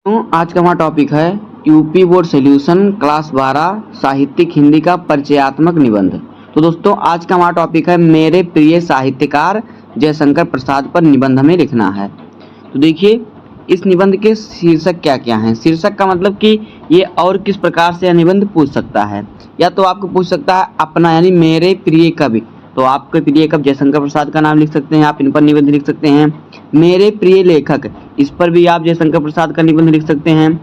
तो आज का हमारा टॉपिक है यूपी बोर्ड सॉल्यूशन क्लास 12 साहित्यिक हिंदी का परिचयात्मक निबंध। तो दोस्तों आज का हमारा टॉपिक है मेरे प्रिय साहित्यकार जयशंकर प्रसाद पर निबंध हमें लिखना है। तो देखिए इस निबंध के शीर्षक क्या क्या हैं। शीर्षक का मतलब कि ये और किस प्रकार से यह निबंध पूछ सकता है। या तो आपको पूछ सकता है अपना यानी मेरे प्रिय कवि, तो आपके प्रिय कवि जयशंकर प्रसाद का नाम लिख सकते हैं, आप इन पर निबंध लिख सकते हैं। मेरे प्रिय लेखक, इस पर भी आप जयशंकर प्रसाद का निबंध लिख सकते हैं।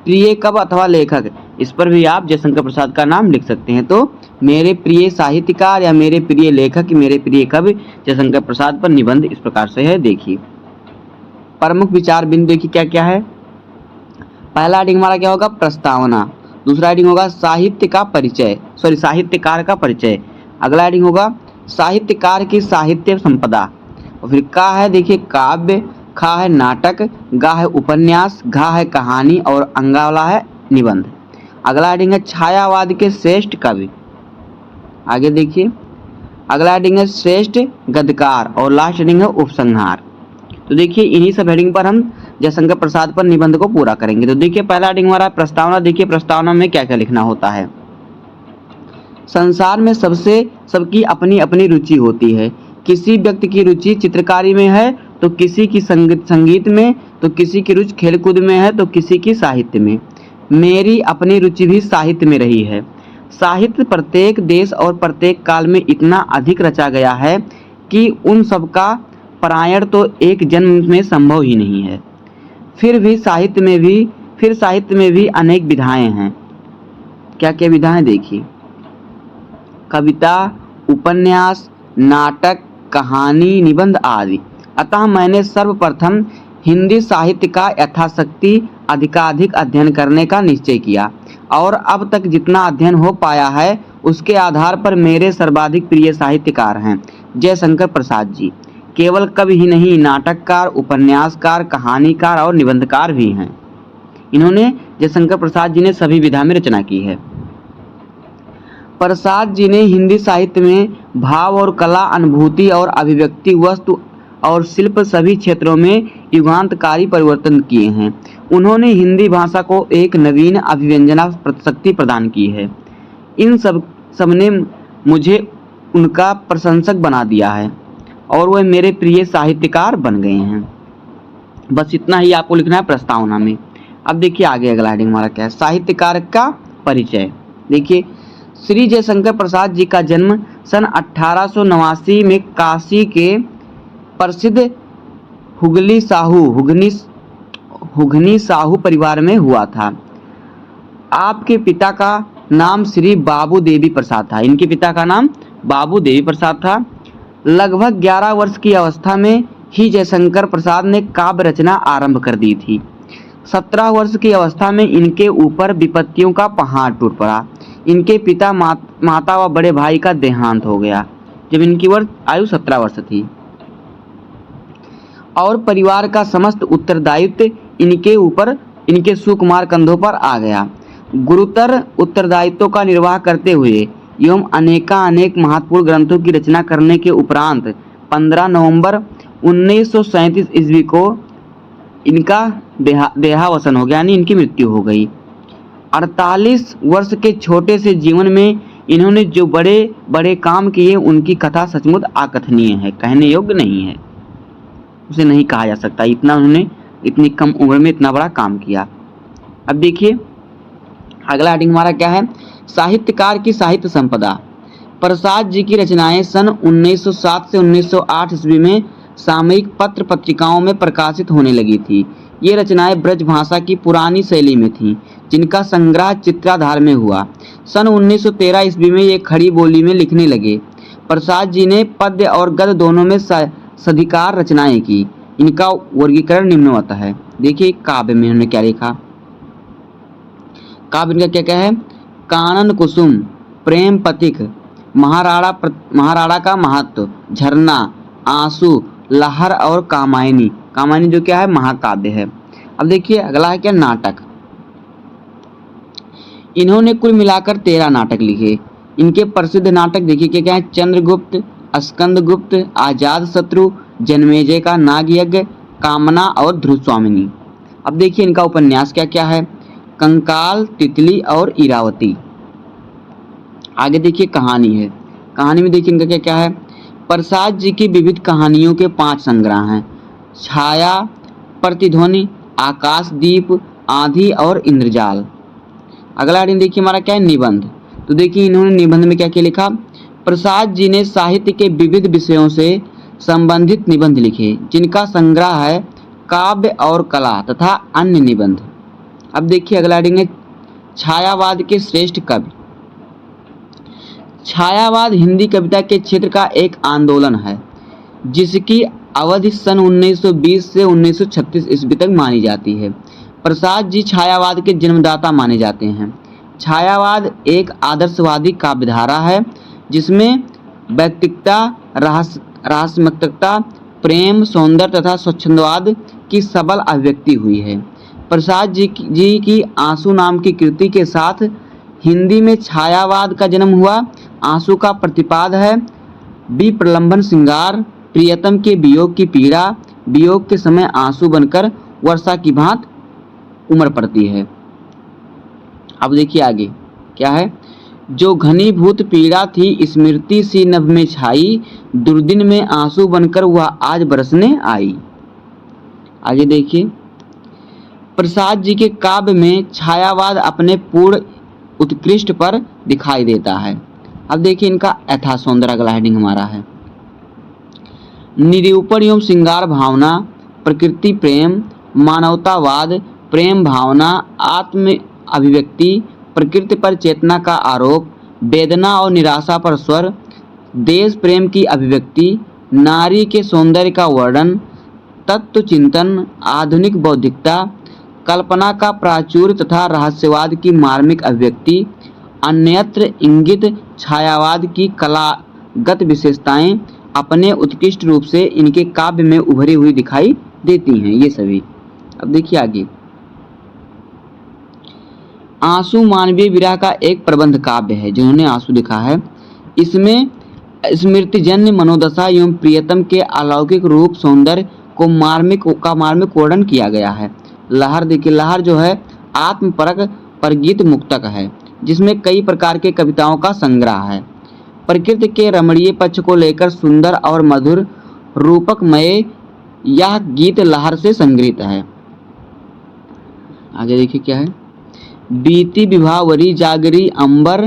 प्रिय कवि अथवा लेखक, इस पर भी आप जयशंकर प्रसाद का नाम लिख सकते हैं। तो मेरे प्रिय साहित्यकार या मेरे प्रिय लेखक, मेरे प्रिय कवि जयशंकर प्रसाद पर निबंध इस प्रकार से है। देखिए प्रमुख विचार बिंदु देखिए क्या क्या है। पहला हेडिंग हमारा क्या होगा, प्रस्तावना। दूसरा हेडिंग होगा साहित्य का परिचय, साहित्यकार का परिचय। अगला हेडिंग होगा साहित्यकार की साहित्य संपदा। और फिर का है देखिए काव्य, खा है नाटक, गा है उपन्यास, घा है कहानी और अंगा वाला है निबंध। अगला हेडिंग है छायावाद के श्रेष्ठ कवि। आगे देखिए अगला हेडिंग है श्रेष्ठ गद्यकार और लास्ट हेडिंग है उपसंहार। तो देखिए इन्हीं सब हेडिंग पर हम जयशंकर प्रसाद पर निबंध को पूरा करेंगे। तो देखिए पहला हेडिंग हमारा प्रस्तावना। देखिए प्रस्तावना में क्या क्या लिखना होता है। संसार में सबकी अपनी अपनी रुचि होती है। किसी व्यक्ति की रुचि चित्रकारी में है तो किसी की संगीत में, तो किसी की रुचि खेलकूद में है तो किसी की साहित्य में। मेरी अपनी रुचि भी साहित्य में रही है। साहित्य प्रत्येक देश और प्रत्येक काल में इतना अधिक रचा गया है कि उन सबका परायण तो एक जन्म में संभव ही नहीं है। फिर साहित्य में भी अनेक विधाएं हैं। क्या क्या विधाएं देखिए, कविता, उपन्यास, नाटक, कहानी, निबंध आदि। अतः मैंने सर्वप्रथम हिंदी साहित्य का यथाशक्ति अधिकाधिक अध्ययन करने का निश्चय किया और अब तक जितना अध्ययन हो पाया है उसके आधार पर मेरे सर्वाधिक प्रिय साहित्यकार हैं जयशंकर प्रसाद जी। केवल कवि ही नहीं, नाटककार, उपन्यासकार, कहानीकार और निबंधकार भी हैं। इन्होंने जयशंकर प्रसाद जी ने सभी विधा में रचना की है। प्रसाद जी ने हिंदी साहित्य में भाव और कला, अनुभूति और अभिव्यक्ति, वस्तु और शिल्प सभी क्षेत्रों में युगांतकारी परिवर्तन किए हैं। उन्होंने हिंदी भाषा को एक नवीन अभिव्यंजना शक्ति प्रदान की है। इन सबने मुझे उनका प्रशंसक बना दिया है और वह मेरे प्रिय साहित्यकार बन गए हैं। बस इतना ही आपको लिखना है प्रस्तावना में। अब देखिए आगे अगला हेडिंग हमारा क्या है, साहित्यकार का परिचय। देखिए श्री जयशंकर प्रसाद जी का जन्म सन 1889 में काशी के प्रसिद्ध हुगनी साहू परिवार में हुआ था। आपके पिता का नाम श्री बाबू देवी प्रसाद था। इनके पिता का नाम बाबू देवी प्रसाद था। लगभग 11 वर्ष की अवस्था में ही जयशंकर प्रसाद ने काव्य रचना आरंभ कर दी थी। 17 वर्ष की अवस्था में इनके ऊपर विपत्तियों का पहाड़ टूट पड़ा। इनके पिता, माता व बड़े भाई का देहांत हो गया जब इनकी आयु 17 वर्ष थी और परिवार का समस्त उत्तरदायित्व इनके सुकुमार कंधों पर आ गया। गुरुतर उत्तरदायित्वों का निर्वाह करते हुए एवं अनेक महत्वपूर्ण ग्रंथों की रचना करने के उपरांत 15 नवंबर 1937 ईस्वी को इनका देहावसान हो गया, यानी इनकी मृत्यु हो गई। 48 वर्ष के छोटे से जीवन में इन्होंने जो बड़े बड़े काम किए उनकी कथा सचमुच अकथनीय है, कहने योग्य नहीं है, उसे नहीं कहा जा सकता। उन्होंने इतनी कम उम्र में इतना बड़ा काम किया। अब देखिए अगला हेडिंग हमारा क्या है, साहित्यकार की साहित्य संपदा। प्रसाद जी की रचनाएं सन 1907 से 1908 ईस्वी में सामयिक पत्र पत्रिकाओं में प्रकाशित होने लगी थी। ये रचनाएं ब्रज भाषा की पुरानी शैली में थीं, जिनका संग्रह चित्राधार में हुआ। सन 1913 ईस्वी में ये खड़ी बोली में लिखने लगे। प्रसाद जी ने पद्य और गद्य दोनों में सधिकार रचनाएं की। इनका वर्गीकरण निम्नवत है। देखिए काव्य में इन्होंने क्या लिखा। काव्य इनका क्या क्या है, कानन कुसुम, प्रेम पथिक, महाराणा का महत्व, झरना, आंसू, लहर और कामायनी। कामायनी जो क्या है महाकाव्य है। अब देखिए अगला है क्या, नाटक। इन्होंने कुल मिलाकर 13 नाटक लिखे। इनके प्रसिद्ध नाटक देखिए क्या क्या है, चंद्रगुप्त, स्कंदगुप्त, आजाद शत्रु, जन्मेजय का नाग यज्ञ, कामना और ध्रुव स्वामिनी। अब देखिए इनका उपन्यास क्या क्या है, कंकाल, तितली और इरावती। आगे देखिए कहानी है, कहानी में देखिए इनका क्या क्या है, प्रसाद जी की विविध कहानियों के 5 संग्रह हैं, छाया, प्रतिध्वनि, आकाशदीप, आंधी और इंद्रजाल। अगला हेडिंग देखिए हमारा क्या है, निबंध। तो देखिए इन्होंने निबंध में क्या क्या लिखा, प्रसाद जी ने साहित्य के विविध विषयों से संबंधित निबंध लिखे जिनका संग्रह है काव्य और कला तथा अन्य निबंध। अब देखिए अगला हेडिंग है, छायावाद के श्रेष्ठ कवि। छायावाद हिंदी कविता के क्षेत्र का एक आंदोलन है जिसकी अवधि सन 1920 से 1936 ईस्वी तक मानी जाती है। प्रसाद जी छायावाद के जन्मदाता माने जाते हैं। छायावाद एक आदर्शवादी काव्यधारा है जिसमें व्यक्तिकता, रहस्यात्मकता, प्रेम, सौंदर्य तथा स्वच्छंदवाद की सबल अभिव्यक्ति हुई है। प्रसाद जी की आंसू नाम की कृति के साथ हिंदी में छायावाद का जन्म हुआ। आंसू का प्रतिपाद है विप्रलंबन श्रृंगार, प्रियतम के वियोग की पीड़ा, वियोग के समय आंसू बनकर वर्षा की भांति उमड़ पड़ती है। अब देखिए आगे क्या है, जो घनीभूत पीड़ा थी स्मृति सी नभ में छाई, दुर्दिन में आंसू बनकर वह आज बरसने आई। आगे देखिए, प्रसाद जी के काव्य में छायावाद अपने पूर्ण उत्कृष्ट पर दिखाई देता है। अब देखिए इनका यथा सौंदर्य अगला हेडिंग हमारा है, निरूपण एवं श्रृंगार भावना, प्रकृति प्रेम, मानवतावाद, प्रेम भावना, आत्म अभिव्यक्ति, प्रकृति पर चेतना का आरोप, वेदना और निराशा पर स्वर, देश प्रेम की अभिव्यक्ति, नारी के सौंदर्य का वर्णन, तत्व चिंतन, आधुनिक बौद्धिकता, कल्पना का प्राचुर्य तथा रहस्यवाद की मार्मिक अभिव्यक्ति, अन्यत्र इंगित छायावाद की कलागत विशेषताएं अपने उत्कृष्ट रूप से इनके काव्य में उभरी हुई दिखाई देती हैं ये सभी। अब देखिए आगे, आंसू मानवीय विरह का एक प्रबंध काव्य है जिन्होंने आंसू लिखा है। इसमें स्मृतिजन्य मनोदशा एवं प्रियतम के अलौकिक रूप सौंदर्य को मार्मिक वर्णन किया गया है। लहर देखिए, लहर जो है आत्मपरक परगीत मुक्तक है जिसमें कई प्रकार के कविताओं का संग्रह है। प्रकृति के रमणीय पक्ष को लेकर सुंदर और मधुर रूपकमय यह गीत लहर से संग्रहित है। आगे देखिए क्या है, बीती विभावरी जागरी अंबर,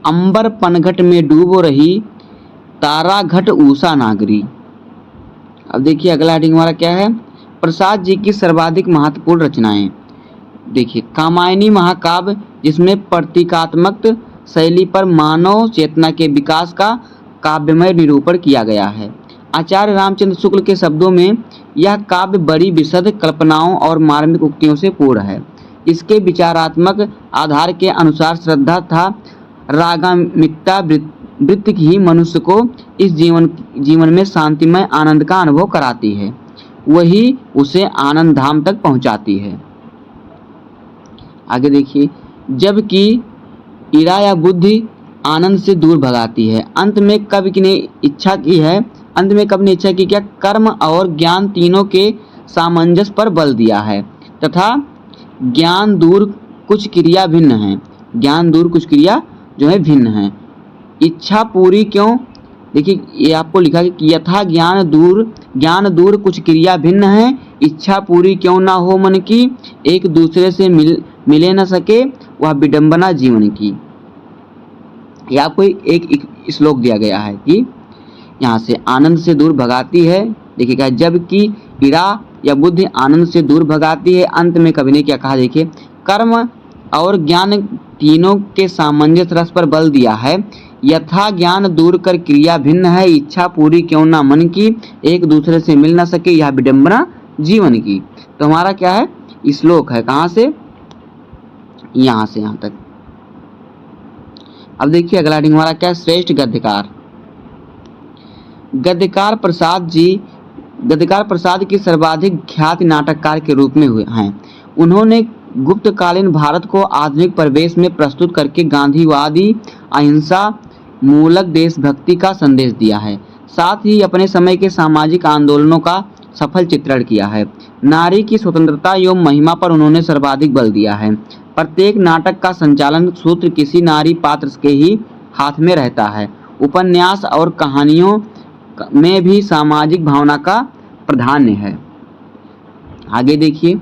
अंबर पनघट में डूबो रही, तारा घट ऊषा नागरी। अब देखिए अगला हेडिंग हमारा क्या है, प्रसाद जी की सर्वाधिक महत्वपूर्ण रचनाएं। देखिए कामायनी महाकाव्य जिसमें प्रतीकात्मक शैली पर मानव चेतना के विकास का काव्यमय निरूपण किया गया है। आचार्य रामचंद्र शुक्ल के शब्दों में यह काव्य बड़ी विशद कल्पनाओं और मार्मिक उक्तियों से पूर्ण है। इसके विचारात्मक आधार के अनुसार श्रद्धा तथा रागामिकता वृत्ति ही मनुष्य को इस जीवन में शांतिमय आनंद का अनुभव कराती है, वही उसे आनंद धाम तक पहुंचाती है। आगे देखिए, जबकि ईरा या बुद्धि आनंद से दूर भगाती है। अंत में कवि ने इच्छा की क्या, कर्म और ज्ञान तीनों के सामंजस्य पर बल दिया है तथा ज्ञान दूर कुछ क्रिया भिन्न है, ज्ञान दूर कुछ क्रिया जो है भिन्न है। इच्छा पूरी क्यों, देखिए ये आपको लिखा कि यथा ज्ञान दूर कुछ क्रिया भिन्न है, इच्छा पूरी क्यों ना हो मन की, एक दूसरे से मिले न सके वह विडंबना जीवन की। यह आपको एक श्लोक दिया गया है कि यहाँ से आनंद से दूर भगाती है। देखिएगा, जबकि ईरा या बुद्धि आनंद से दूर भगाती है। अंत में कवि ने क्या कहा, देखिए कर्म और ज्ञान तीनों के सामंजस्य रस पर बल दिया है। यथा ज्ञान दूर कर क्रिया भिन्न है, इच्छा पूरी क्यों ना मन की, एक दूसरे से मिल ना सके यह विडंबना जीवन की। तो हमारा क्या है, श्लोक है कहाँ से, यहाँ से यहाँ तक। अब देखिए अगला हेडिंग हमारा क्या है, श्रेष्ठ गद्यकार। गद्यकार प्रसाद की सर्वाधिक ख्याति नाटककार के रूप में हुए हैं। उन्होंने गुप्तकालीन भारत को आधुनिक परिवेश में प्रस्तुत करके गांधीवादी अहिंसा मूलक देशभक्ति का संदेश दिया है। साथ ही अपने समय के सामाजिक आंदोलनों का सफल चित्रण किया है। नारी की स्वतंत्रता एवं महिमा पर उन्होंने सर्वाधिक बल दिया है। प्रत्येक नाटक का संचालन सूत्र किसी नारी पात्र के ही हाथ में रहता है। उपन्यास और कहानियों में भी सामाजिक भावना का प्राधान्य है। आगे देखिए,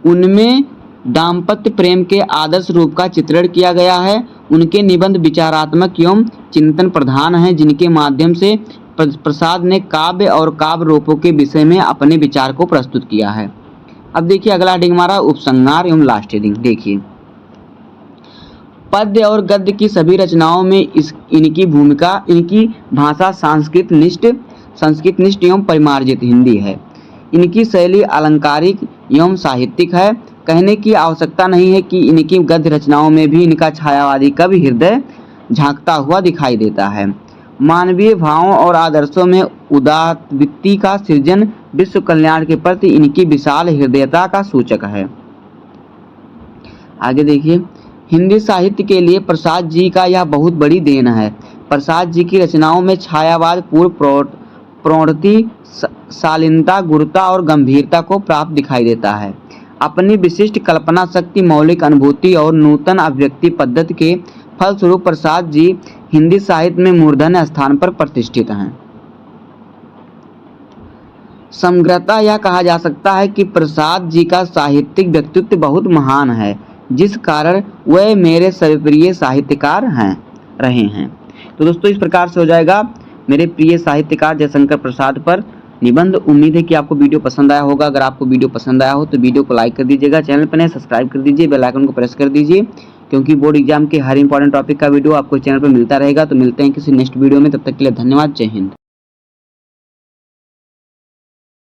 उनमें दाम्पत्य प्रेम के आदर्श रूप का चित्रण किया गया है। उनके निबंध विचारात्मक एवं चिंतन प्रधान हैं, जिनके माध्यम से प्रसाद ने काव्य और काव्य रूपों के विषय में अपने विचार को प्रस्तुत किया है। अब देखिए अगला हेडिंग हमारा उपसंहार एवं लास्ट हेडिंग। देखिए, पद्य और गद्य की सभी रचनाओं में इनकी भाषा संस्कृत निष्ठ एवं परिमार्जित हिंदी है। इनकी शैली अलंकारिक एवं साहित्यिक है। कहने की आवश्यकता नहीं है कि इनकी गद्य रचनाओं में भी इनका छायावादी कवि हृदय झांकता हुआ दिखाई देता है। मानवीय भावों और आदर्शों में उदात्तवृत्ति का सृजन विश्व कल्याण के प्रति इनकी विशाल हृदयता का सूचक है। आगे देखिए, हिंदी साहित्य के लिए प्रसाद जी का यह बहुत बड़ी देन है। प्रसाद जी की रचनाओं में छायावाद पूर्व प्रौढ़ति, शालीनता, गुरुता और गंभीरता को प्राप्त दिखाई देता है। अपनी विशिष्ट कल्पना शक्ति, मौलिक अनुभूति और नूतन अभिव्यक्ति पद्धति के फलस्वरूप प्रसाद जी हिंदी साहित्य में मूर्धन्य स्थान पर प्रतिष्ठित हैं। समग्रतः यह कहा जा सकता है कि प्रसाद जी का साहित्यिक व्यक्तित्व बहुत महान है, जिस कारण वह मेरे सर्वप्रिय साहित्यकार रहे हैं। तो दोस्तों, इस प्रकार से हो जाएगा मेरे प्रिय साहित्यकार जयशंकर प्रसाद पर निबंध। उम्मीद है कि आपको वीडियो पसंद आया होगा। अगर आपको वीडियो पसंद आया हो तो वीडियो को लाइक कर दीजिएगा, चैनल पर नए सब्सक्राइब कर दीजिए, बेल आइकन को प्रेस कर दीजिए, क्योंकि बोर्ड एग्जाम के हर इंपॉर्टेंट टॉपिक का वीडियो आपको चैनल पर मिलता रहेगा। तो मिलते हैं किसी नेक्स्ट वीडियो में, तब तक के लिए धन्यवाद। जय हिंद।